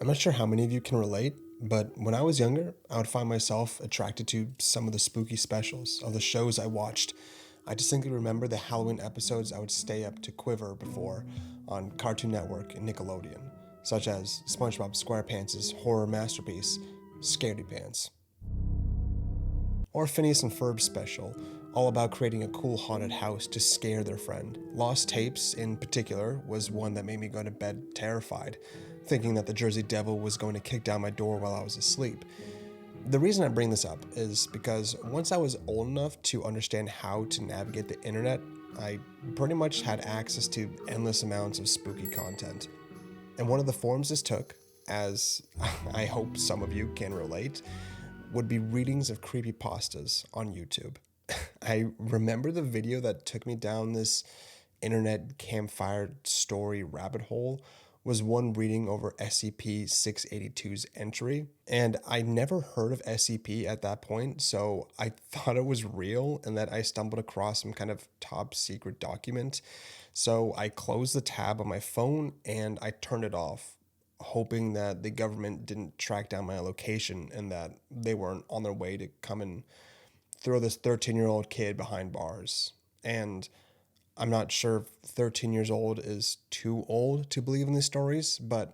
I'm not sure how many of you can relate, but when I was younger, I would find myself attracted to some of the spooky specials of the shows I watched. I distinctly remember the Halloween episodes I would stay up to quiver before on Cartoon Network and Nickelodeon, such as SpongeBob SquarePants' horror masterpiece, Scaredy Pants, or Phineas and Ferb's special, all about creating a cool haunted house to scare their friend. Lost Tapes, in particular, was one that made me go to bed terrified, thinking that the Jersey Devil was going to kick down my door while I was asleep. The reason I bring this up is because once I was old enough to understand how to navigate the internet, I pretty much had access to endless amounts of spooky content. And one of the forms this took, as I hope some of you can relate, would be readings of creepypastas on YouTube. I remember the video that took me down this internet campfire story rabbit hole was one reading over SCP-682's entry, and I never heard of SCP at that point, so I thought it was real and that I stumbled across some kind of top secret document. So I closed the tab on my phone and I turned it off, hoping that the government didn't track down my location and that they weren't on their way to come and throw this 13-year-old kid behind bars. And I'm not sure if 13 years old is too old to believe in these stories, but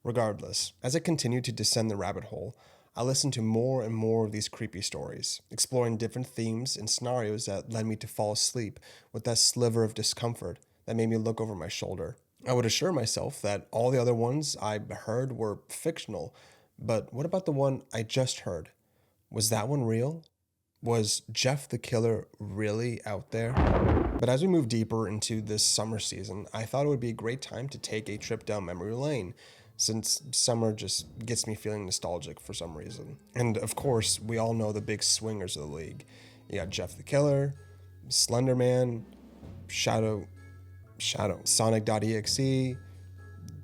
regardless, as I continued to descend the rabbit hole, I listened to more and more of these creepy stories, exploring different themes and scenarios that led me to fall asleep with that sliver of discomfort that made me look over my shoulder. I would assure myself that all the other ones I heard were fictional, but what about the one I just heard? Was that one real? Was Jeff the Killer really out there? But as we move deeper into this summer season, I thought it would be a great time to take a trip down memory lane, since summer just gets me feeling nostalgic for some reason. And of course, we all know the big swingers of the league. You got Jeff the Killer, Slender Man, Shadow, Sonic.exe,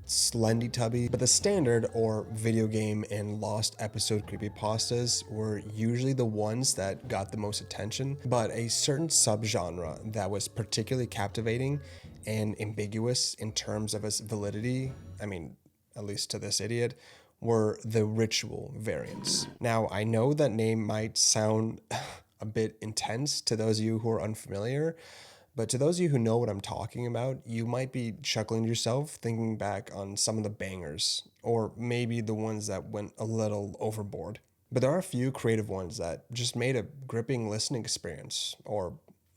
Slendy Tubby, but the standard or video game and lost episode creepypastas were usually the ones that got the most attention, but a certain subgenre that was particularly captivating and ambiguous in terms of its validity, at least to this idiot, were the ritual variants. Now, I know that name might sound a bit intense to those of you who are unfamiliar, but to those of you who know what I'm talking about, you might be chuckling to yourself thinking back on some of the bangers, or maybe the ones that went a little overboard. But there are a few creative ones that just made a gripping listening experience, or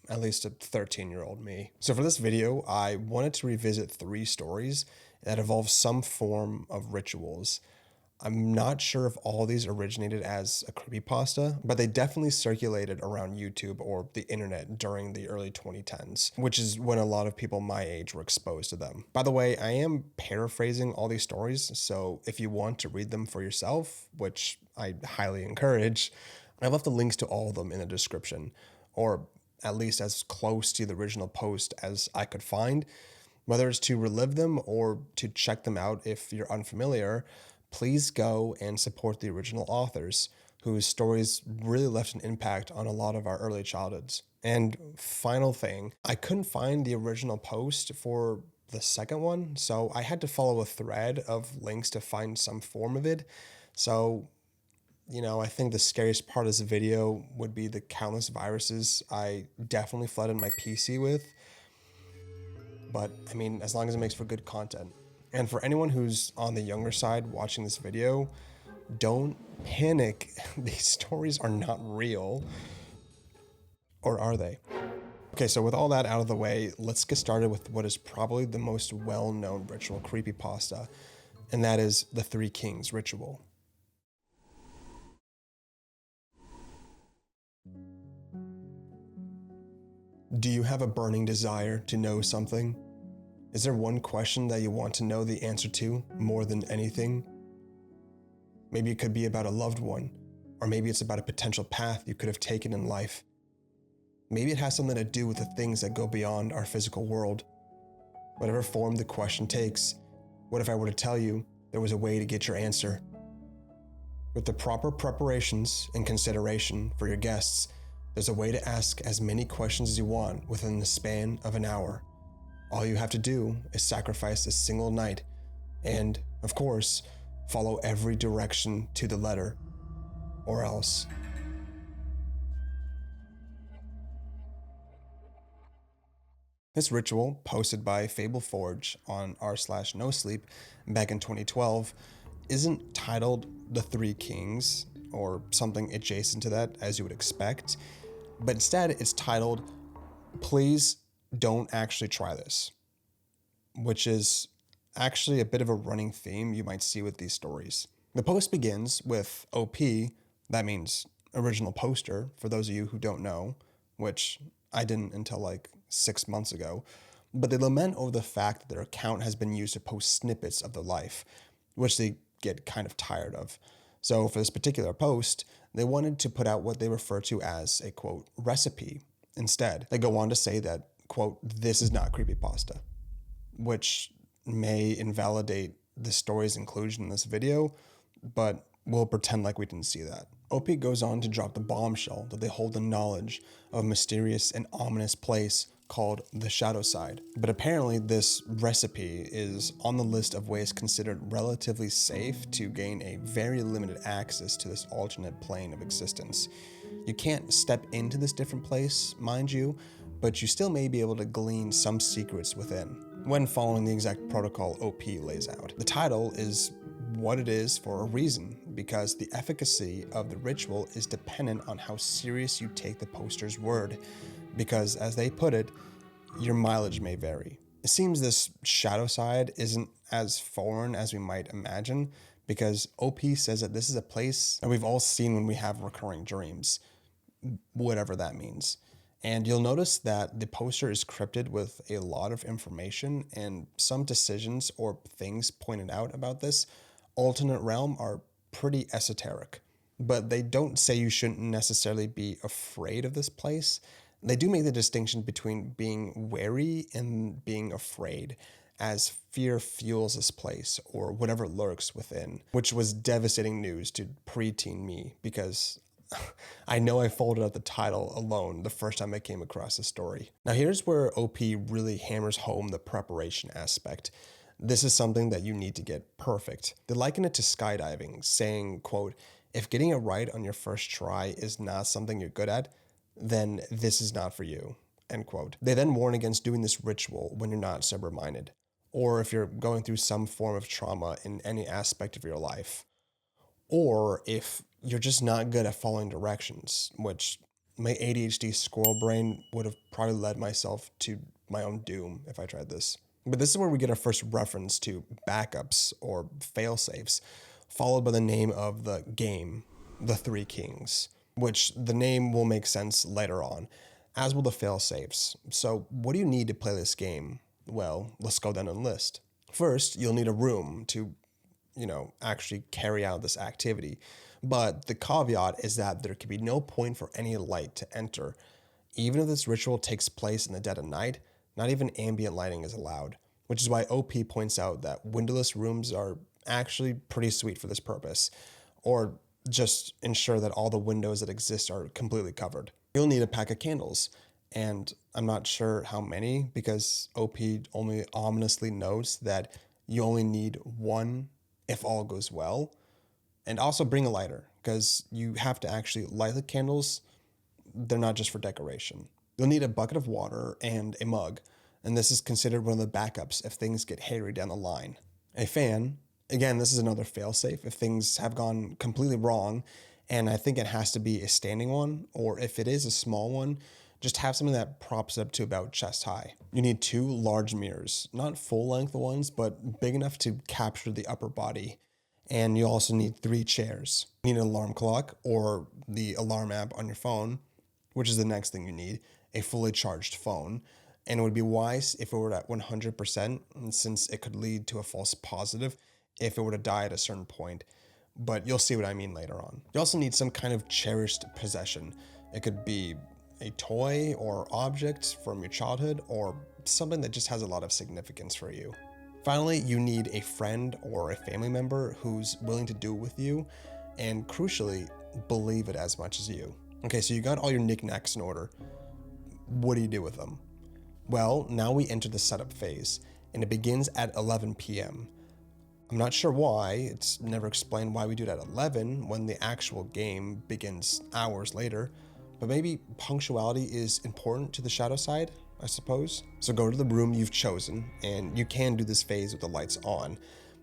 at least a 13-year-old me. So for this video, I wanted to revisit 3 stories that involve some form of rituals. I'm not sure if all these originated as a creepypasta, but they definitely circulated around YouTube or the internet during the early 2010s, which is when a lot of people my age were exposed to them. By the way, I am paraphrasing all these stories, so if you want to read them for yourself, which I highly encourage, I left the links to all of them in the description, or at least as close to the original post as I could find. Whether it's to relive them or to check them out if you're unfamiliar, please go and support the original authors, whose stories really left an impact on a lot of our early childhoods. And final thing, I couldn't find the original post for the second one, so I had to follow a thread of links to find some form of it. So, I think the scariest part of this video would be the countless viruses I definitely flooded my PC with. But, as long as it makes for good content. And for anyone who's on the younger side watching this video, don't panic. These stories are not real. Or are they? Okay, so with all that out of the way, let's get started with what is probably the most well-known ritual creepypasta, and that is the Three Kings ritual. Do you have a burning desire to know something? Is there one question that you want to know the answer to more than anything? Maybe it could be about a loved one, or maybe it's about a potential path you could have taken in life. Maybe it has something to do with the things that go beyond our physical world. Whatever form the question takes, what if I were to tell you there was a way to get your answer? With the proper preparations and consideration for your guests, there's a way to ask as many questions as you want within the span of an hour. All you have to do is sacrifice a single night and Of course, follow every direction to the letter, or else. This ritual, posted by Fable Forge on r/nosleep back in 2012, isn't titled The Three Kings, or something adjacent to that as you would expect, but instead it's titled, Please Don't Actually Try This, which is actually a bit of a running theme you might see with these stories. The post begins with OP, that means original poster, for those of you who don't know, which I didn't until like 6 months ago, but they lament over the fact that their account has been used to post snippets of their life, which they get kind of tired of. So for this particular post, they wanted to put out what they refer to as a, quote, recipe instead. They go on to say that, quote, this is not creepypasta, which may invalidate the story's inclusion in this video, but we'll pretend like we didn't see that. OP goes on to drop the bombshell that they hold the knowledge of a mysterious and ominous place called the Shadow Side. But apparently this recipe is on the list of ways considered relatively safe to gain a very limited access to this alternate plane of existence. You can't step into this different place, mind you, but you still may be able to glean some secrets within when following the exact protocol OP lays out. The title is what it is for a reason, because the efficacy of the ritual is dependent on how serious you take the poster's word, because as they put it, your mileage may vary. It seems this shadow side isn't as foreign as we might imagine, because OP says that this is a place that we've all seen when we have recurring dreams, whatever that means. And you'll notice that the poster is crypted with a lot of information, and some decisions or things pointed out about this alternate realm are pretty esoteric. But they don't say you shouldn't necessarily be afraid of this place. They do make the distinction between being wary and being afraid, as fear fuels this place or whatever lurks within, which was devastating news to preteen me, because I know I folded out the title alone the first time I came across the story. Now here's where OP really hammers home the preparation aspect. This is something that you need to get perfect. They liken it to skydiving, saying, quote, if getting it right on your first try is not something you're good at, then this is not for you, end quote. They then warn against doing this ritual when you're not sober-minded, or if you're going through some form of trauma in any aspect of your life, or if you're just not good at following directions, which my ADHD squirrel brain would have probably led myself to my own doom if I tried this. But this is where we get our first reference to backups or failsafes, followed by the name of the game, The Three Kings, which the name will make sense later on, as will the failsafes. So what do you need to play this game? Well, let's go down the list. First, you'll need a room to, actually carry out this activity. But the caveat is that there can be no point for any light to enter. Even if this ritual takes place in the dead of night, not even ambient lighting is allowed, which is why OP points out that windowless rooms are actually pretty sweet for this purpose, or just ensure that all the windows that exist are completely covered. You'll need a pack of candles, and I'm not sure how many, because OP only ominously notes that you only need one if all goes well. And also bring a lighter, because you have to actually light the candles. They're not just for decoration. You'll need a bucket of water and a mug, and this is considered one of the backups if things get hairy down the line. A fan, again, this is another failsafe if things have gone completely wrong, and I think it has to be a standing one, or if it is a small one, just have something that props up to about chest high. You need 2 large mirrors, not full-length ones, but big enough to capture the upper body. And you also need 3 chairs. You need an alarm clock or the alarm app on your phone, which is the next thing you need, a fully charged phone. And it would be wise if it were at 100%, since it could lead to a false positive if it were to die at a certain point. But you'll see what I mean later on. You also need some kind of cherished possession. It could be a toy or object from your childhood, or something that just has a lot of significance for you. Finally, you need a friend or a family member who's willing to do it with you, and crucially, believe it as much as you. Okay, so you got all your knickknacks in order. What do you do with them? Well, now we enter the setup phase, and it begins at 11 p.m. I'm not sure why, it's never explained why we do it at 11 when the actual game begins hours later, but maybe punctuality is important to the shadow side, I suppose. So go to the room you've chosen, and you can do this phase with the lights on,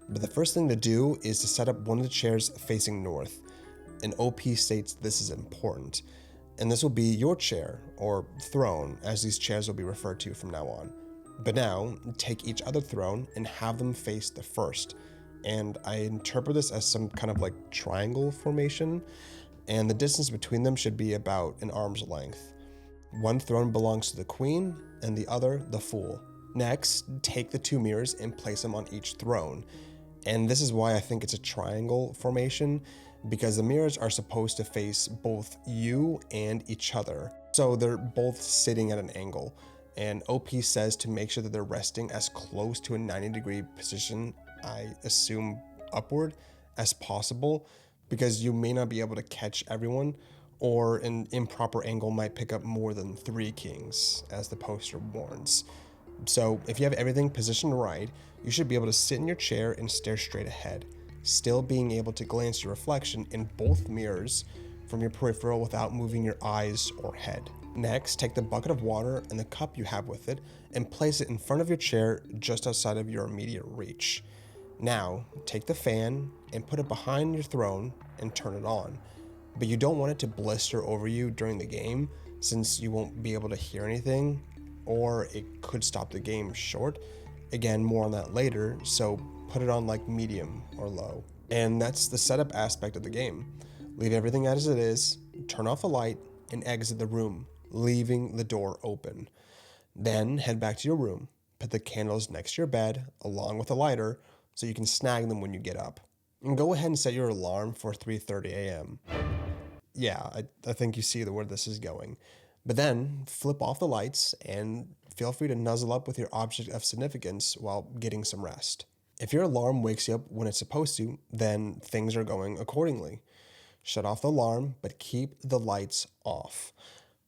but the first thing to do is to set up one of the chairs facing north, and OP states this is important, and this will be your chair, or throne, as these chairs will be referred to from now on. But now, take each other throne and have them face the first, and I interpret this as some kind of like triangle formation, and the distance between them should be about an arm's length. One throne belongs to the queen, and the other the fool. Next, take the two mirrors and place them on each throne, and this is why I think it's a triangle formation, because the mirrors are supposed to face both you and each other, so they're both sitting at an angle. And OP says to make sure that they're resting as close to a 90-degree position, I assume upward, as possible, because you may not be able to catch everyone, or an improper angle might pick up more than 3 kings, as the poster warns. So if you have everything positioned right, you should be able to sit in your chair and stare straight ahead, still being able to glance your reflection in both mirrors from your peripheral without moving your eyes or head. Next, take the bucket of water and the cup you have with it and place it in front of your chair just outside of your immediate reach. Now, take the fan and put it behind your throne and turn it on. But you don't want it to blister over you during the game, since you won't be able to hear anything, or it could stop the game short. Again, more on that later, so put it on like medium or low. And that's the setup aspect of the game. Leave everything as it is, turn off the light, and exit the room, leaving the door open. Then head back to your room, put the candles next to your bed along with a lighter so you can snag them when you get up. And go ahead and set your alarm for 3:30 a.m. Yeah, I think you see where this is going. But then flip off the lights and feel free to nuzzle up with your object of significance while getting some rest. If your alarm wakes you up when it's supposed to, then things are going accordingly. Shut off the alarm, but keep the lights off.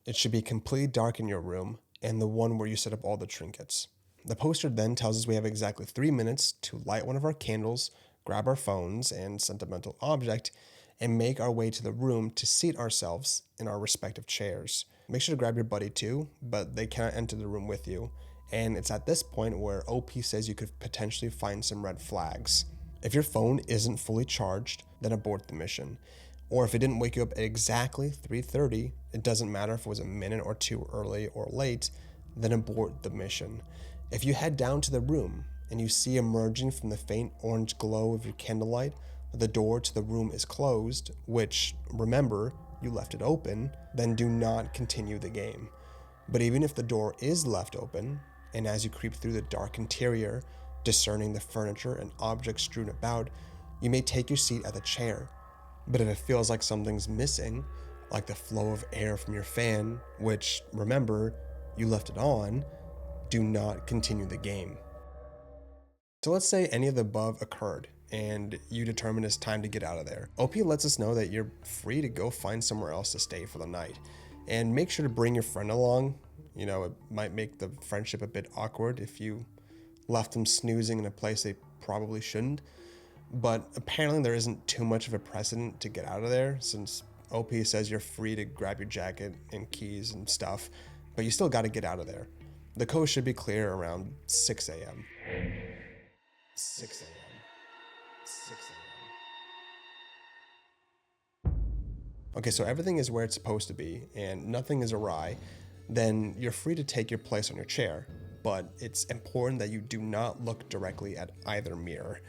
It should be completely dark in your room and the one where you set up all the trinkets. The poster then tells us we have exactly 3 minutes to light one of our candles, grab our phones and sentimental object, and make our way to the room to seat ourselves in our respective chairs. Make sure to grab your buddy too, but they cannot enter the room with you. And it's at this point where OP says you could potentially find some red flags. If your phone isn't fully charged, then abort the mission. Or if it didn't wake you up at exactly 3:30, it doesn't matter if it was a minute or two early or late, then abort the mission. If you head down to the room and you see emerging from the faint orange glow of your candlelight that the door to the room is closed, which, remember, you left it open, then do not continue the game. But even if the door is left open, and as you creep through the dark interior, discerning the furniture and objects strewn about, you may take your seat at the chair. But if it feels like something's missing, like the flow of air from your fan, which, remember, you left it on, do not continue the game. So let's say any of the above occurred, and you determine it's time to get out of there. OP lets us know that you're free to go find somewhere else to stay for the night. And make sure to bring your friend along. You know, it might make the friendship a bit awkward if you left them snoozing in a place they probably shouldn't. But apparently there isn't too much of a precedent to get out of there, since OP says you're free to grab your jacket and keys and stuff, but you still got to get out of there. The coast should be clear around 6 a.m. 6 a.m. 6 a.m. Okay, so everything is where it's supposed to be and nothing is awry, then you're free to take your place on your chair, but it's important that you do not look directly at either mirror.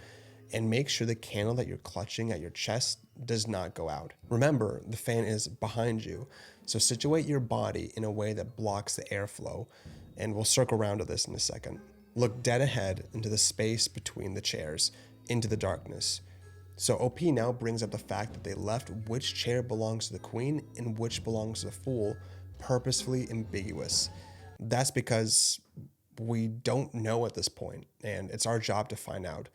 And make sure the candle that you're clutching at your chest does not go out. Remember, the fan is behind you, so situate your body in a way that blocks the airflow, and we'll circle around to this in a second. Look dead ahead into the space between the chairs, into the darkness. So OP now brings up the fact that they left which chair belongs to the queen and which belongs to the fool purposefully ambiguous. That's because we don't know at this point, and it's our job to find out.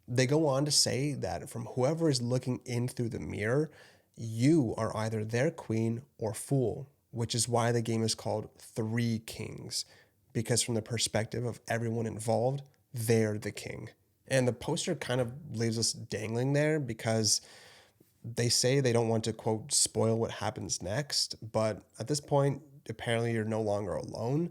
They go on to say that from whoever is looking in through the mirror, you are either their queen or fool, which is why the game is called Three Kings, because from the perspective of everyone involved, they're the king. And the poster kind of leaves us dangling there because they say they don't want to, quote, spoil what happens next. But at this point, apparently you're no longer alone.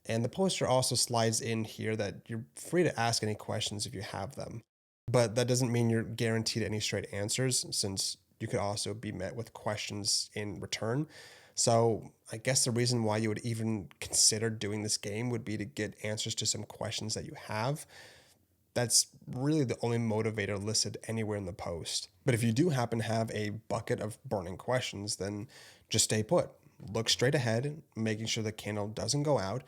And the poster also slides in here that you're free to ask any questions if you have them. But that doesn't mean you're guaranteed any straight answers, since you could also be met with questions in return. So I guess the reason why you would even consider doing this game would be to get answers to some questions that you have. That's really the only motivator listed anywhere in the post. But if you do happen to have a bucket of burning questions, then just stay put. Look straight ahead, making sure the candle doesn't go out,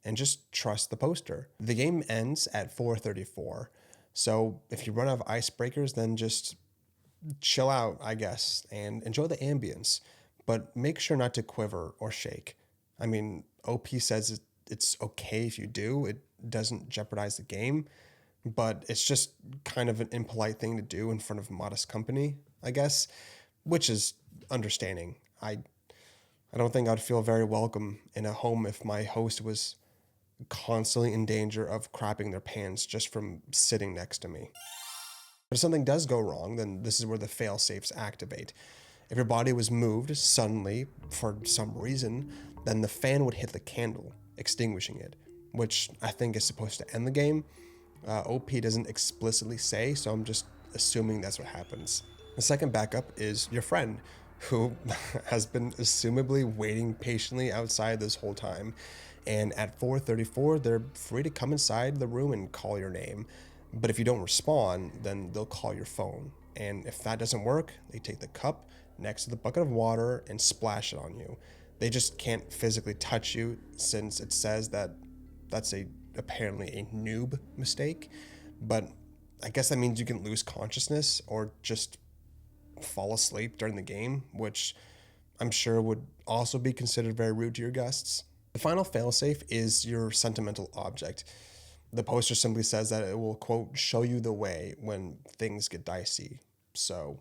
and just trust the poster. The game ends at 4:34. So if you run out of icebreakers, then just chill out, I guess, and enjoy the ambience. But make sure not to quiver or shake. I mean, OP says it's okay if you do, it doesn't jeopardize the game, but it's just kind of an impolite thing to do in front of modest company, I guess, which is understanding. I don't think I'd feel very welcome in a home if my host was constantly in danger of crapping their pants just from sitting next to me. But if something does go wrong, then this is where the fail safes activate. If your body was moved suddenly for some reason, then the fan would hit the candle, extinguishing it, which I think is supposed to end the game. OP doesn't explicitly say, so I'm just assuming that's what happens. The second backup is your friend, who has been assumably waiting patiently outside this whole time. And at 4:34, they're free to come inside the room and call your name. But if you don't respond, then they'll call your phone. And if that doesn't work, they take the cup next to the bucket of water and splash it on you. They just can't physically touch you, since it says that that's apparently a noob mistake. But I guess that means you can lose consciousness or just fall asleep during the game, which I'm sure would also be considered very rude to your guests. The final failsafe is your sentimental object. The poster simply says that it will, quote, show you the way when things get dicey. So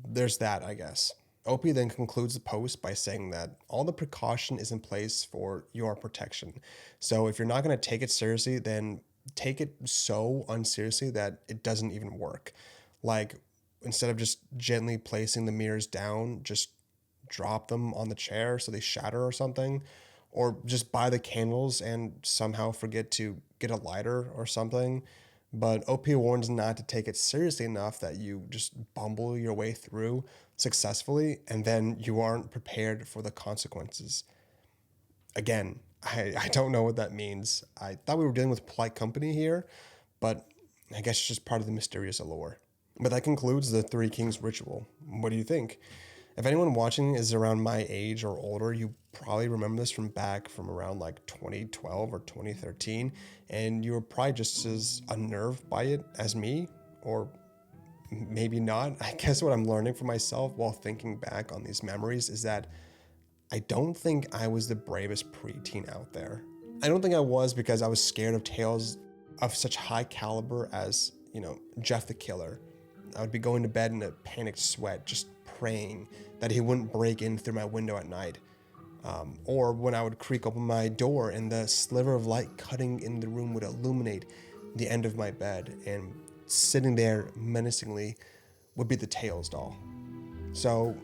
there's that, I guess. OP then concludes the post by saying that all the precaution is in place for your protection. So if you're not going to take it seriously, then take it so unseriously that it doesn't even work. Like, instead of just gently placing the mirrors down, just drop them on the chair so they shatter or something, or just buy the candles and somehow forget to get a lighter or something. But OP warns not to take it seriously enough that you just bumble your way through successfully and then you aren't prepared for the consequences. Again, I don't know what that means. I thought we were dealing with polite company here, but I guess it's just part of the mysterious allure. But that concludes the Three Kings ritual. What do you think? If anyone watching is around my age or older, you probably remember this from around like 2012 or 2013, and you were probably just as unnerved by it as me, or maybe not. I guess what I'm learning for myself while thinking back on these memories is that I don't think I was the bravest preteen out there. I don't think I was because I was scared of tales of such high caliber as, Jeff the Killer. I would be going to bed in a panicked sweat, just praying that he wouldn't break in through my window at night. Or when I would creak open my door and the sliver of light cutting in the room would illuminate the end of my bed, and sitting there menacingly would be the Tails doll. So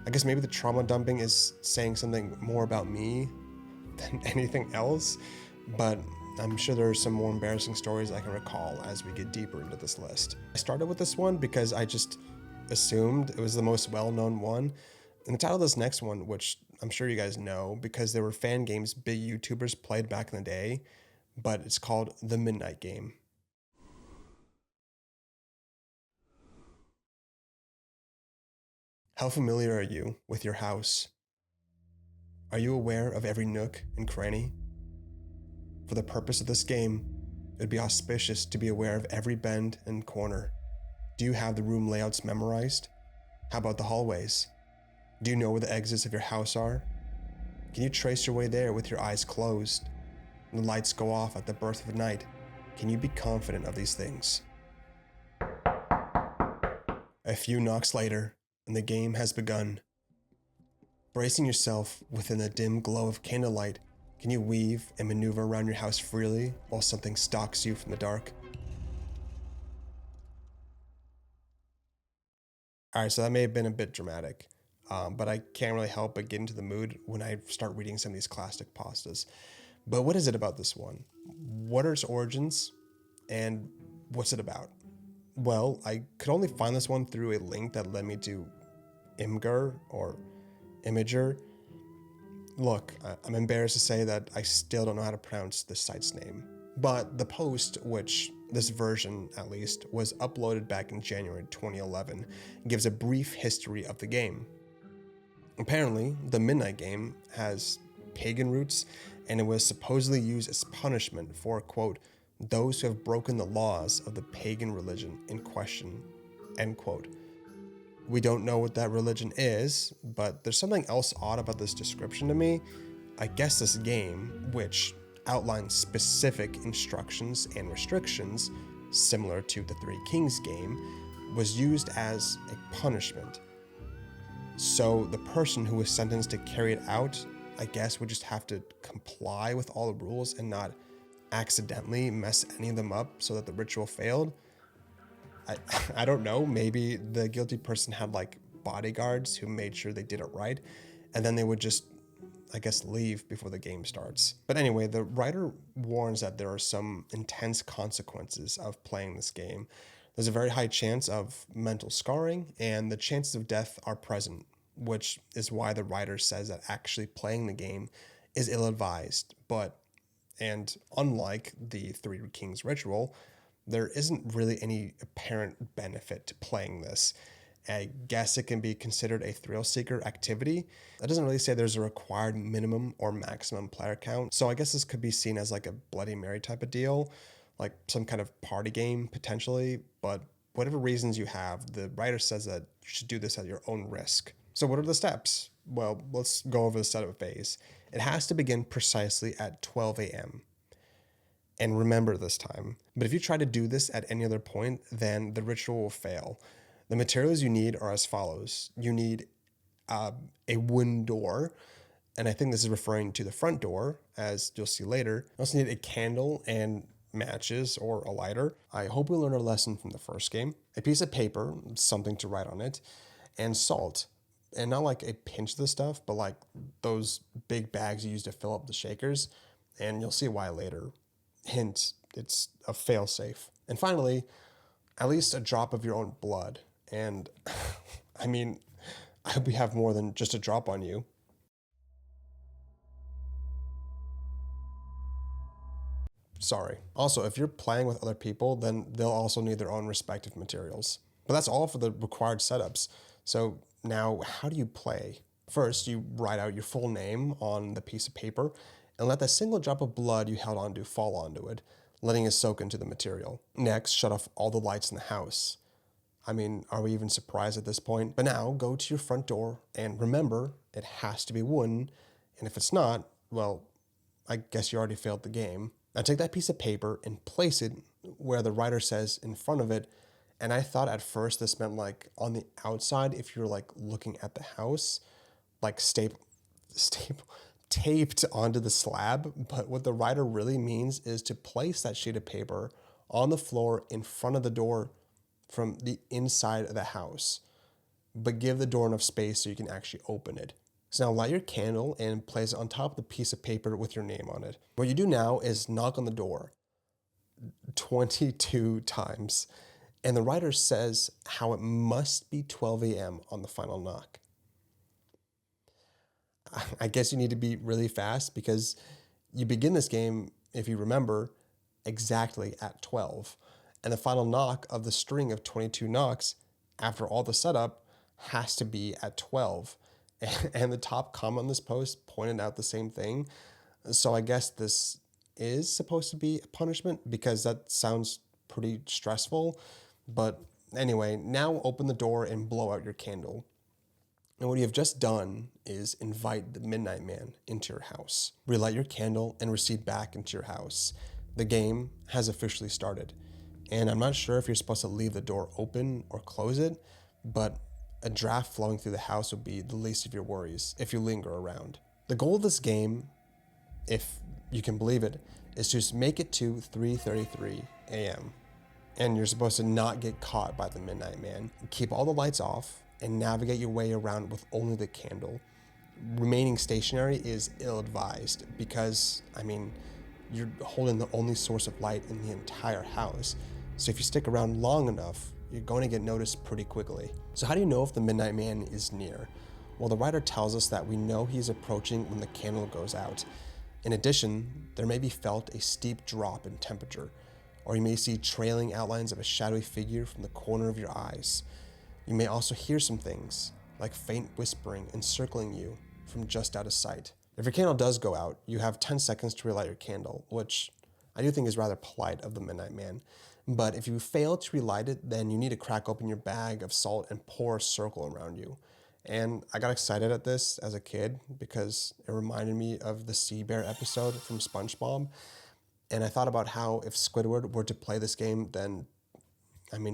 I guess maybe the trauma dumping is saying something more about me than anything else, but I'm sure there are some more embarrassing stories I can recall as we get deeper into this list. I started with this one because I just assumed it was the most well-known one. And the title of this next one, which I'm sure you guys know because they were fan games big YouTubers played back in the day, but it's called The Midnight Game. How familiar are you with your house? Are you aware of every nook and cranny? For the purpose of this game, it would be auspicious to be aware of every bend and corner. Do you have the room layouts memorized? How about the hallways? Do you know where the exits of your house are? Can you trace your way there with your eyes closed? When the lights go off at the birth of the night, can you be confident of these things? A few knocks later, and the game has begun. Bracing yourself within the dim glow of candlelight, can you weave and maneuver around your house freely while something stalks you from the dark? All right, so that may have been a bit dramatic, but I can't really help but get into the mood when I start reading some of these classic pastas. But what is it about this one? What are its origins, and what's it about? Well, I could only find this one through a link that led me to Imgur or Imager. Look, I'm embarrassed to say that I still don't know how to pronounce this site's name. But the post, which this version at least, was uploaded back in January 2011, gives a brief history of the game. Apparently, the Midnight Game has pagan roots, and it was supposedly used as punishment for, quote, those who have broken the laws of the pagan religion in question, end quote. We don't know what that religion is, but there's something else odd about this description to me. I guess this game, which outlines specific instructions and restrictions, similar to the Three Kings game, was used as a punishment. So the person who was sentenced to carry it out, I guess, would just have to comply with all the rules and not accidentally mess any of them up so that the ritual failed. I don't know, maybe the guilty person had like bodyguards who made sure they did it right, and then they would just, I guess, leave before the game starts. But anyway, the writer warns that there are some intense consequences of playing this game. There's a very high chance of mental scarring, and the chances of death are present, which is why the writer says that actually playing the game is ill-advised. And unlike the Three Kings ritual, there isn't really any apparent benefit to playing this. I guess it can be considered a thrill seeker activity. That doesn't really say there's a required minimum or maximum player count. So I guess this could be seen as like a Bloody Mary type of deal, like some kind of party game potentially. But whatever reasons you have, the writer says that you should do this at your own risk. So what are the steps? Well, let's go over the setup phase. It has to begin precisely at 12 a.m. And remember this time. But if you try to do this at any other point, then the ritual will fail. The materials you need are as follows. You need a wooden door, and I think this is referring to the front door, as you'll see later. You also need a candle and matches or a lighter. I hope we learned our lesson from the first game. A piece of paper, something to write on it, and salt. And not like a pinch of the stuff, but like those big bags you use to fill up the shakers, and you'll see why later. Hint, it's a fail-safe. And finally, at least a drop of your own blood. And I mean, I hope you have more than just a drop on you. Sorry. Also, if you're playing with other people, then they'll also need their own respective materials. But that's all for the required setups. So now, how do you play? First, you write out your full name on the piece of paper and let that single drop of blood you held onto fall onto it, letting it soak into the material. Next, shut off all the lights in the house. I mean, are we even surprised at this point? But now, go to your front door, and remember, it has to be wooden, and if it's not, well, I guess you already failed the game. Now take that piece of paper and place it where the writer says in front of it, and I thought at first this meant like on the outside if you're like looking at the house, like taped onto the slab, but what the writer really means is to place that sheet of paper on the floor in front of the door from the inside of the house, but give the door enough space so you can actually open it. So now light your candle and place it on top of the piece of paper with your name on it. What you do now is knock on the door 22 times, and the writer says how it must be 12 a.m. on the final knock. I guess you need to be really fast because you begin this game, if you remember, exactly at 12. And the final knock of the string of 22 knocks after all the setup has to be at 12. And the top comment on this post pointed out the same thing. So I guess this is supposed to be a punishment because that sounds pretty stressful. But anyway, now open the door and blow out your candle. And what you have just done is invite the Midnight Man into your house. Relight your candle and recede back into your house. The game has officially started. And I'm not sure if you're supposed to leave the door open or close it, but a draft flowing through the house would be the least of your worries if you linger around. The goal of this game, if you can believe it, is to just make it to 3:33 a.m. And you're supposed to not get caught by the Midnight Man. Keep all the lights off and navigate your way around with only the candle. Remaining stationary is ill-advised because, you're holding the only source of light in the entire house. So if you stick around long enough, you're going to get noticed pretty quickly. So how do you know if the Midnight Man is near? Well, the writer tells us that we know he's approaching when the candle goes out. In addition, there may be felt a steep drop in temperature, or you may see trailing outlines of a shadowy figure from the corner of your eyes. You may also hear some things, like faint whispering encircling you from just out of sight. If your candle does go out, you have 10 seconds to relight your candle, which I do think is rather polite of the Midnight Man. But if you fail to relight it, then you need to crack open your bag of salt and pour a circle around you. And I got excited at this as a kid because it reminded me of the Sea Bear episode from SpongeBob. And I thought about how if Squidward were to play this game, then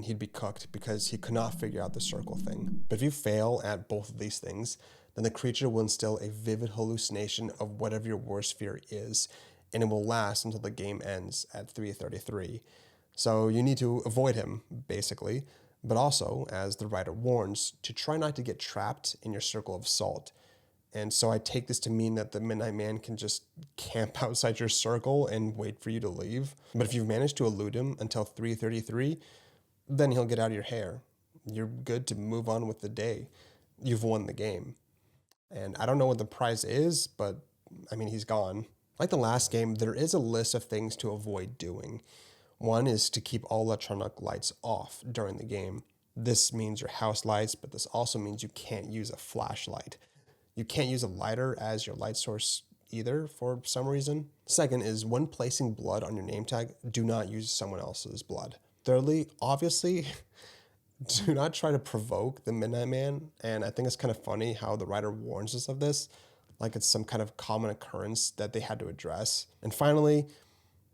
he'd be cooked because he could not figure out the circle thing. But if you fail at both of these things, then the creature will instill a vivid hallucination of whatever your worst fear is, and it will last until the game ends at 3:33. So you need to avoid him, basically, but also, as the writer warns, to try not to get trapped in your circle of salt. And so I take this to mean that the Midnight Man can just camp outside your circle and wait for you to leave. But if you've managed to elude him until 3:33, then he'll get out of your hair. You're good to move on with the day. You've won the game. And I don't know what the prize is, but he's gone. Like the last game, there is a list of things to avoid doing. One is to keep all electronic lights off during the game. This means your house lights, but this also means you can't use a flashlight. You can't use a lighter as your light source either for some reason. Second is when placing blood on your name tag, do not use someone else's blood. Thirdly, obviously, do not try to provoke the Midnight Man, and I think it's kind of funny how the writer warns us of this, like it's some kind of common occurrence that they had to address. And finally,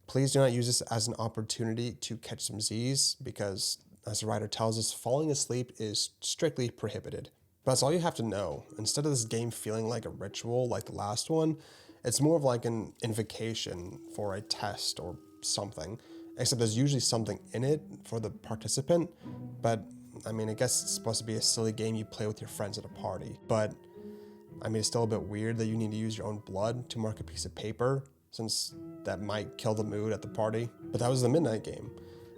please do not use this as an opportunity to catch some Z's, because as the writer tells us, falling asleep is strictly prohibited. But that's all you have to know. Instead of this game feeling like a ritual like the last one, it's more of like an invocation for a test or something, except there's usually something in it for the participant. But I guess it's supposed to be a silly game you play with your friends at a party. But it's still a bit weird that you need to use your own blood to mark a piece of paper, since that might kill the mood at the party. But that was the Midnight Game.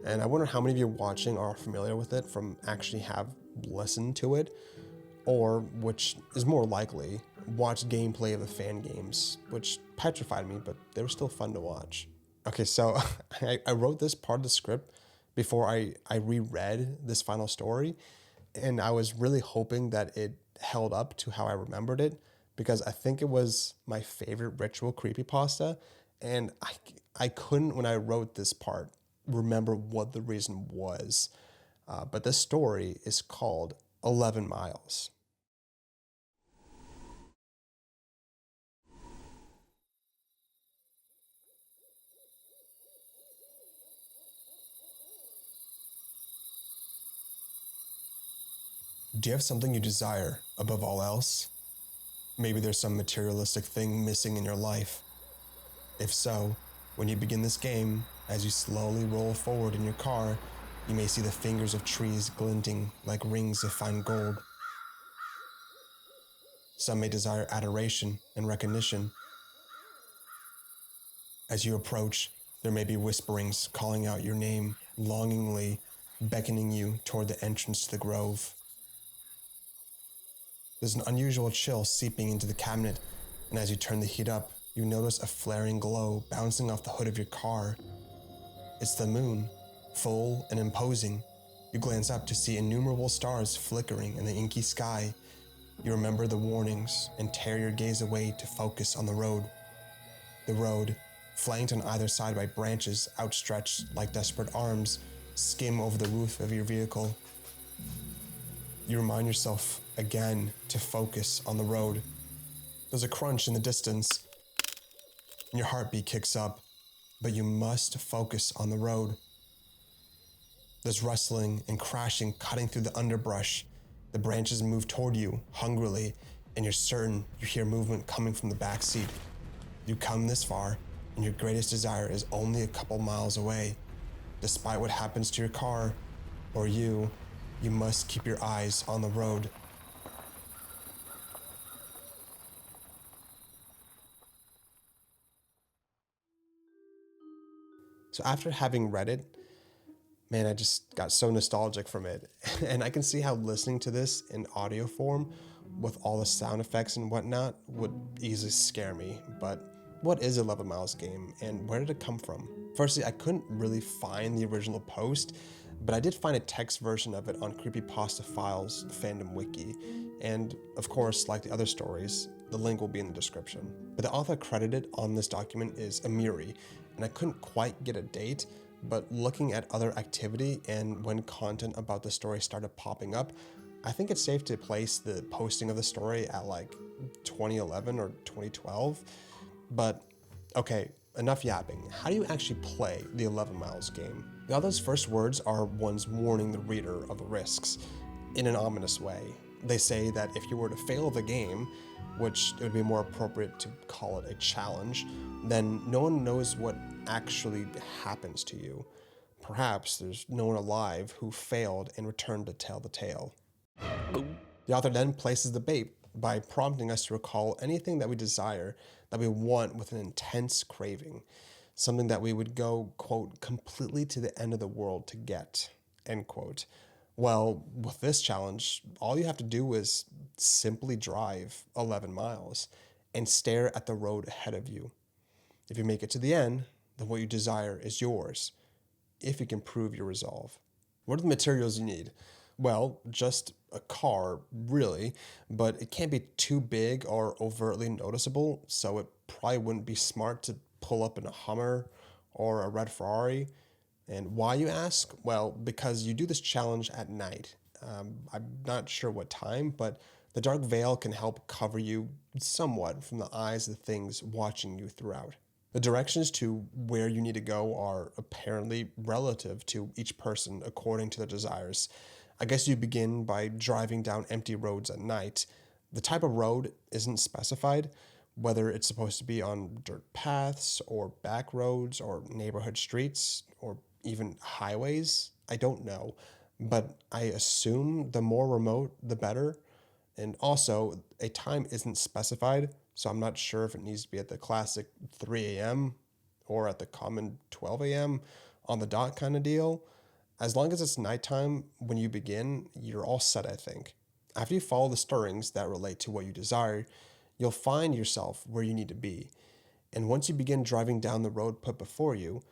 And I wonder how many of you watching are familiar with it from actually have listened to it, or, which is more likely, watched gameplay of the fan games, which petrified me, but they were still fun to watch. Okay, so I wrote this part of the script before I reread this final story, and I was really hoping that it held up to how I remembered it, because I think it was my favorite ritual creepypasta, and I couldn't, when I wrote this part, remember what the reason was. But this story is called 11 Miles. Do you have something you desire above all else? Maybe there's some materialistic thing missing in your life. If so, when you begin this game, as you slowly roll forward in your car, you may see the fingers of trees glinting like rings of fine gold. Some may desire adoration and recognition. As you approach, there may be whisperings calling out your name, longingly beckoning you toward the entrance to the grove. There's an unusual chill seeping into the cabinet, and as you turn the heat up, you notice a flaring glow bouncing off the hood of your car. It's the moon, full and imposing. You glance up to see innumerable stars flickering in the inky sky. You remember the warnings and tear your gaze away to focus on the road. The road, flanked on either side by branches outstretched like desperate arms, skim over the roof of your vehicle. You remind yourself again to focus on the road. There's a crunch in the distance, and your heartbeat kicks up, but you must focus on the road. There's rustling and crashing cutting through the underbrush. The branches move toward you hungrily, and you're certain you hear movement coming from the back seat. You come this far, and your greatest desire is only a couple miles away. Despite what happens to your car, or you must keep your eyes on the road. So after having read it, man, I just got so nostalgic from it. And I can see how listening to this in audio form with all the sound effects and whatnot would easily scare me. But what is 11 Miles game and where did it come from? Firstly, I couldn't really find the original post, but I did find a text version of it on Creepypasta Files fandom wiki. And of course, like the other stories, the link will be in the description. But the author credited on this document is Amiri, and I couldn't quite get a date, but looking at other activity and when content about the story started popping up, I think it's safe to place the posting of the story at like 2011 or 2012. But okay, enough yapping. How do you actually play the 11 Miles game? The author's first words are ones warning the reader of the risks in an ominous way. They say that if you were to fail the game, which it would be more appropriate to call it a challenge, then no one knows what actually happens to you. Perhaps there's no one alive who failed and returned to tell the tale. The author then places the bait by prompting us to recall anything that we desire, that we want with an intense craving, something that we would go, quote, completely to the end of the world to get, end quote. Well, with this challenge, all you have to do is simply drive 11 miles and stare at the road ahead of you. If you make it to the end, then what you desire is yours, if you can prove your resolve. What are the materials you need? Well, just a car, really, but it can't be too big or overtly noticeable, so it probably wouldn't be smart to pull up in a Hummer or a red Ferrari. And why, you ask? Well, because you do this challenge at night. I'm not sure what time, but the dark veil can help cover you somewhat from the eyes of the things watching you throughout. The directions to where you need to go are apparently relative to each person according to their desires. I guess you begin by driving down empty roads at night. The type of road isn't specified, whether it's supposed to be on dirt paths or back roads or neighborhood streets or even highways. I don't know, but I assume the more remote, the better. And also, a time isn't specified, so I'm not sure if it needs to be at the classic 3 a.m. or at the common 12 a.m. on the dot kind of deal. As long as it's nighttime when you begin, you're all set, I think. After you follow the stirrings that relate to what you desire, you'll find yourself where you need to be. And once you begin driving down the road put before you,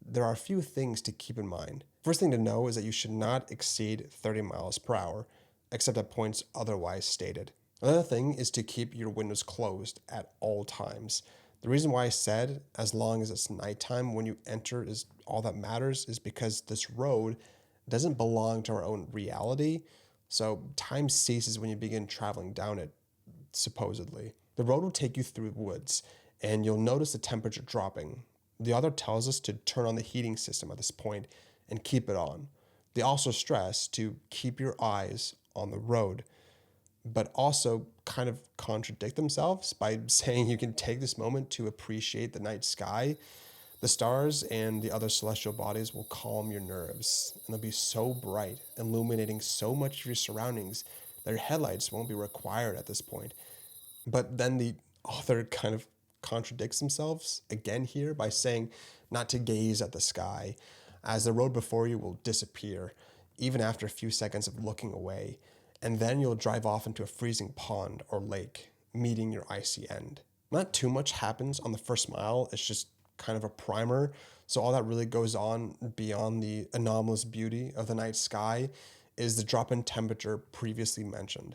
there are a few things to keep in mind. First thing to know is that you should not exceed 30 miles per hour, except at points otherwise stated. Another thing is to keep your windows closed at all times. The reason why I said as long as it's nighttime when you enter is all that matters is because this road doesn't belong to our own reality, so time ceases when you begin traveling down it, supposedly. The road will take you through woods, and you'll notice the temperature dropping. The author tells us to turn on the heating system at this point and keep it on. They also stress to keep your eyes on the road, but also kind of contradict themselves by saying you can take this moment to appreciate the night sky. The stars and the other celestial bodies will calm your nerves, and they'll be so bright, illuminating so much of your surroundings that your headlights won't be required at this point. But then the author kind of contradicts themselves again here by saying not to gaze at the sky, as the road before you will disappear, even after a few seconds of looking away, and then you'll drive off into a freezing pond or lake, meeting your icy end. Not too much happens on the first mile, it's just kind of a primer, so all that really goes on beyond the anomalous beauty of the night sky is the drop in temperature previously mentioned.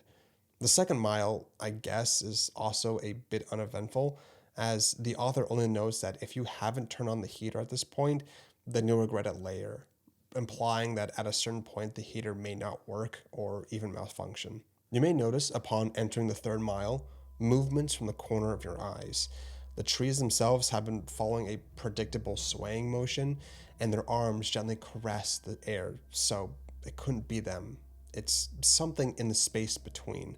The second mile, I guess, is also a bit uneventful, as the author only notes that if you haven't turned on the heater at this point, then you'll regret it later, implying that at a certain point the heater may not work or even malfunction. You may notice upon entering the third mile movements from the corner of your eyes. The trees themselves have been following a predictable swaying motion, and their arms gently caress the air, so it couldn't be them. It's something in the space between.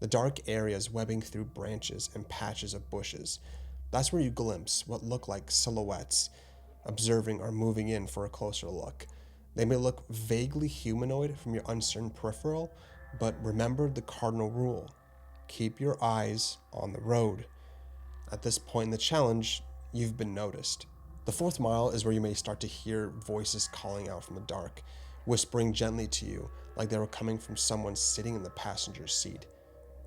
The dark areas webbing through branches and patches of bushes. That's where you glimpse what look like silhouettes, observing or moving in for a closer look. They may look vaguely humanoid from your uncertain peripheral, but remember the cardinal rule. Keep your eyes on the road. At this point in the challenge, you've been noticed. The fourth mile is where you may start to hear voices calling out from the dark, whispering gently to you like they were coming from someone sitting in the passenger seat.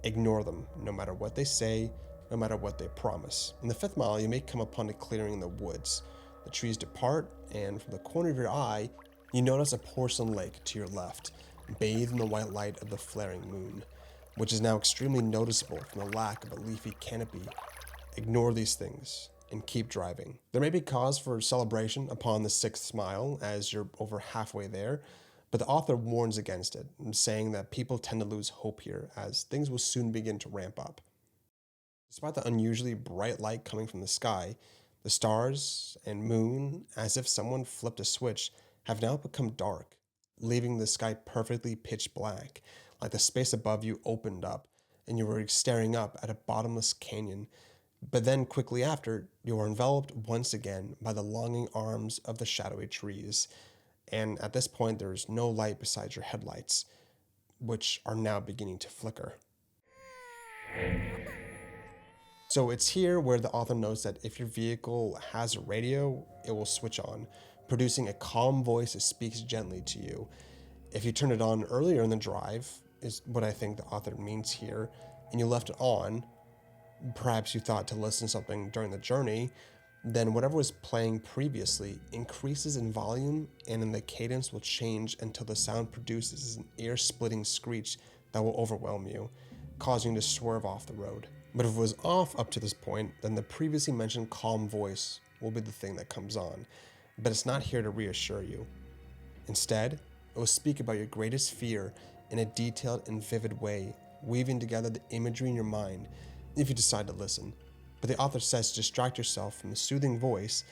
Ignore them, no matter what they say, no matter what they promise. In the fifth mile, you may come upon a clearing in the woods. The trees depart, and from the corner of your eye, you notice a porcelain lake to your left, bathed in the white light of the flaring moon, which is now extremely noticeable from the lack of a leafy canopy. Ignore these things and keep driving. There may be cause for celebration upon the sixth mile as you're over halfway there, but the author warns against it, saying that people tend to lose hope here as things will soon begin to ramp up. Despite the unusually bright light coming from the sky, the stars and moon, as if someone flipped a switch, have now become dark, leaving the sky perfectly pitch black, like the space above you opened up and you were staring up at a bottomless canyon. But then, quickly after, you are enveloped once again by the longing arms of the shadowy trees. And at this point, there is no light besides your headlights, which are now beginning to flicker. So it's here where the author knows that if your vehicle has a radio, it will switch on, producing a calm voice that speaks gently to you. If you turn it on earlier in the drive, is what I think the author means here, and you left it on, perhaps you thought to listen to something during the journey, then whatever was playing previously increases in volume and then the cadence will change until the sound produces an ear-splitting screech that will overwhelm you, causing you to swerve off the road. But if it was off up to this point, then the previously mentioned calm voice will be the thing that comes on, but it's not here to reassure you. Instead, it will speak about your greatest fear in a detailed and vivid way, weaving together the imagery in your mind if you decide to listen. But the author says to distract yourself from the soothing voice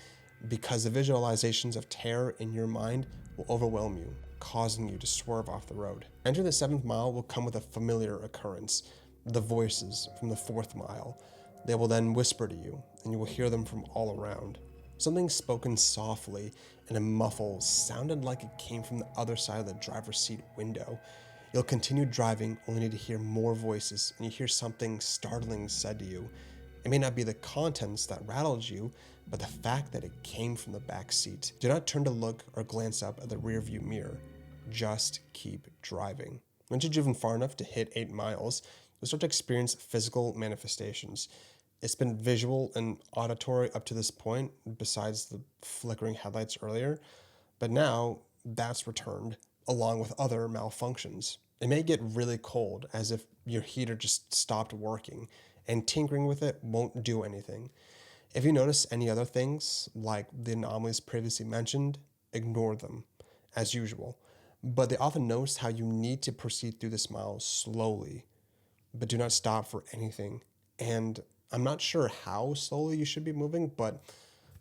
because the visualizations of terror in your mind will overwhelm you, causing you to swerve off the road. Entering the seventh mile will come with a familiar occurrence, the voices from the fourth mile. They will then whisper to you, and you will hear them from all around. Something spoken softly and a muffle sounded like it came from the other side of the driver's seat window. You'll continue driving only to hear more voices, and you hear something startling said to you. It may not be the contents that rattled you, but the fact that it came from the back seat. Do not turn to look or glance up at the rearview mirror. Just keep driving. Once you've driven far enough to hit 8 miles, you'll start to experience physical manifestations. It's been visual and auditory up to this point, besides the flickering headlights earlier, but now that's returned, along with other malfunctions. It may get really cold, as if your heater just stopped working, and tinkering with it won't do anything. If you notice any other things, like the anomalies previously mentioned, ignore them, as usual. But the author knows how you need to proceed through this mile slowly, but do not stop for anything. And I'm not sure how slowly you should be moving, but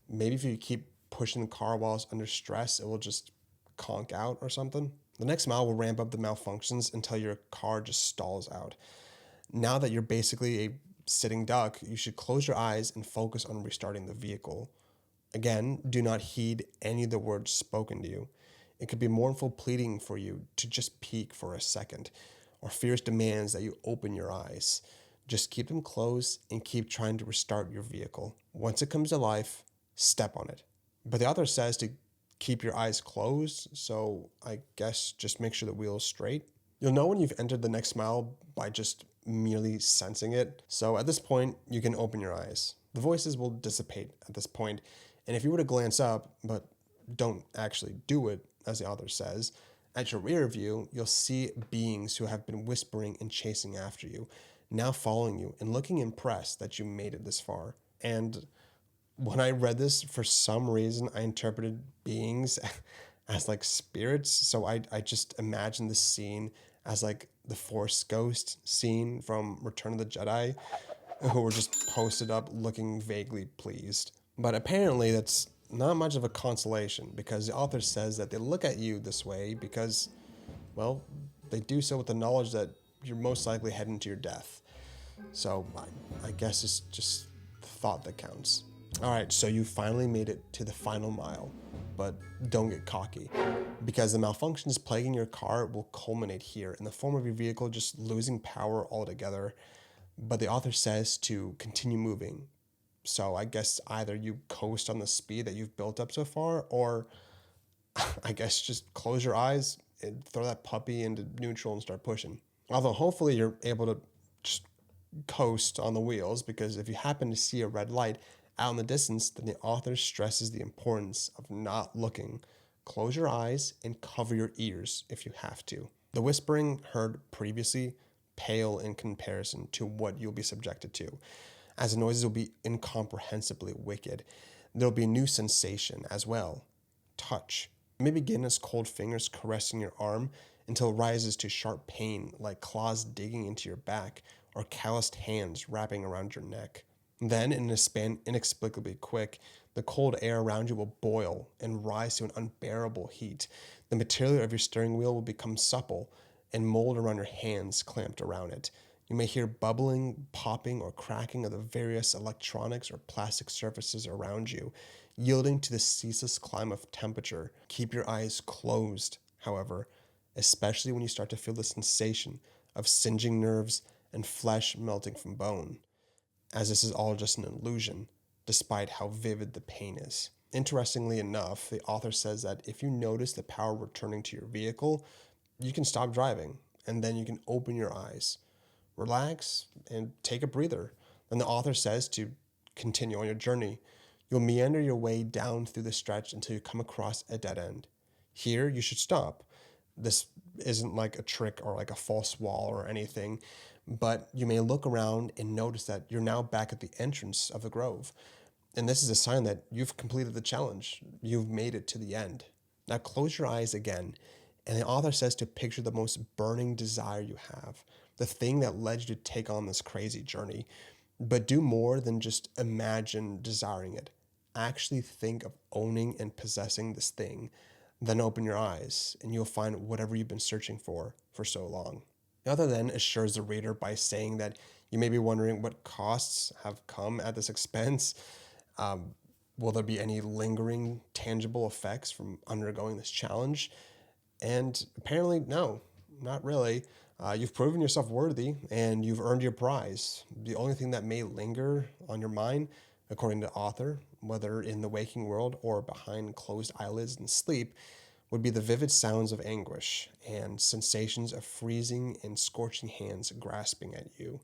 maybe if you keep pushing the car while it's under stress, it will just conk out or something. The next mile will ramp up the malfunctions until your car just stalls out. Now that you're basically a sitting duck, you should close your eyes and focus on restarting the vehicle. Again, do not heed any of the words spoken to you. It could be mournful pleading for you to just peek for a second, or fierce demands that you open your eyes. Just keep them closed and keep trying to restart your vehicle. Once it comes to life, step on it. But the author says to keep your eyes closed, so I guess just make sure the wheel is straight. You'll know when you've entered the next mile by just merely sensing it. So at this point, you can open your eyes. The voices will dissipate at this point, and if you were to glance up, but don't actually do it, as the author says, at your rear view, you'll see beings who have been whispering and chasing after you, now following you and looking impressed that you made it this far. And when I read this, for some reason, I interpreted beings as like spirits. So I just imagined this scene as like the Force Ghost scene from Return of the Jedi, who were just posted up looking vaguely pleased. But apparently that's not much of a consolation, because the author says that they look at you this way because, well, they do so with the knowledge that you're most likely heading to your death. So I guess it's just the thought that counts. All right, so you finally made it to the final mile, but don't get cocky, because the malfunctions plaguing your car will culminate here in the form of your vehicle just losing power altogether. But the author says to continue moving, So I guess either you coast on the speed that you've built up so far, or I guess just close your eyes and throw that puppy into neutral and start pushing. Although hopefully you're able to just coast on the wheels, because if you happen to see a red light out in the distance, then the author stresses the importance of not looking. Close your eyes and cover your ears if you have to. The whispering heard previously pale in comparison to what you'll be subjected to, as the noises will be incomprehensibly wicked. There'll be a new sensation as well: touch. It may begin as cold fingers caressing your arm until it rises to sharp pain, like claws digging into your back or calloused hands wrapping around your neck. Then, in a span inexplicably quick, the cold air around you will boil and rise to an unbearable heat. The material of your steering wheel will become supple and mold around your hands clamped around it. You may hear bubbling, popping, or cracking of the various electronics or plastic surfaces around you, yielding to the ceaseless climb of temperature. Keep your eyes closed, however, especially when you start to feel the sensation of singeing nerves and flesh melting from bone, as this is all just an illusion, despite how vivid the pain is. Interestingly enough, the author says that if you notice the power returning to your vehicle, you can stop driving, and then you can open your eyes, relax, and take a breather. Then the author says to continue on your journey. You'll meander your way down through the stretch until you come across a dead end. Here, you should stop. This isn't like a trick or like a false wall or anything, but you may look around and notice that you're now back at the entrance of the grove. And this is a sign that you've completed the challenge. You've made it to the end. Now close your eyes again, and the author says to picture the most burning desire you have, the thing that led you to take on this crazy journey. But do more than just imagine desiring it. Actually think of owning and possessing this thing. Then open your eyes, and you'll find whatever you've been searching for so long. The author then assures the reader by saying that you may be wondering what costs have come at this expense. Will there be any lingering, tangible effects from undergoing this challenge? And apparently, no, not really. You've proven yourself worthy, and you've earned your prize. The only thing that may linger on your mind, according to the author, whether in the waking world or behind closed eyelids in sleep, would be the vivid sounds of anguish and sensations of freezing and scorching hands grasping at you.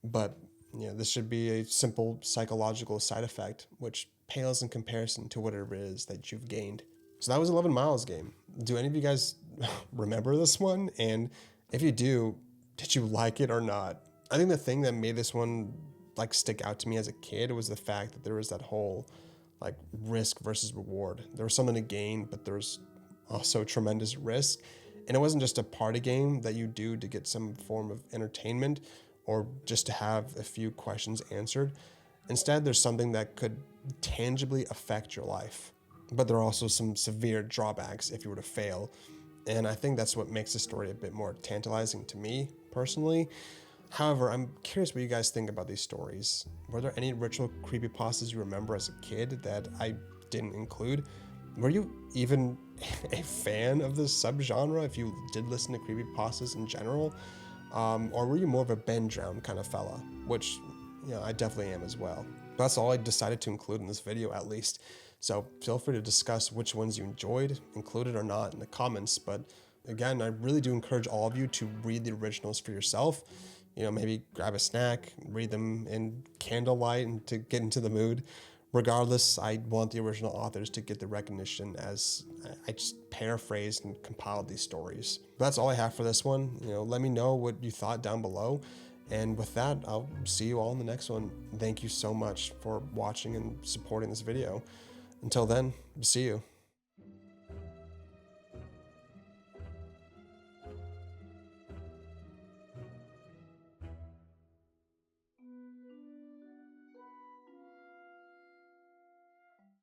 But this should be a simple psychological side effect, which pales in comparison to whatever it is that you've gained. So that was 11 Miles game. Do any of you guys remember this one? And if you do, did you like it or not? I think the thing that made this one stick out to me as a kid was the fact that there was that whole risk versus reward. There was something to gain, but there was also tremendous risk. And it wasn't just a party game that you do to get some form of entertainment or just to have a few questions answered. Instead, there's something that could tangibly affect your life. But there are also some severe drawbacks if you were to fail. And I think that's what makes the story a bit more tantalizing to me, personally. However, I'm curious what you guys think about these stories. Were there any ritual creepypastas you remember as a kid that I didn't include? Were you even a fan of this subgenre if you did listen to creepypastas in general? Or were you more of a binge round kind of fella? Which, I definitely am as well. That's all I decided to include in this video, at least. So feel free to discuss which ones you enjoyed, included or not, in the comments. But again, I really do encourage all of you to read the originals for yourself. Maybe grab a snack, read them in candlelight and to get into the mood. Regardless, I want the original authors to get the recognition, as I just paraphrased and compiled these stories. But that's all I have for this one. Let me know what you thought down below. And with that, I'll see you all in the next one. Thank you so much for watching and supporting this video. Until then, see you.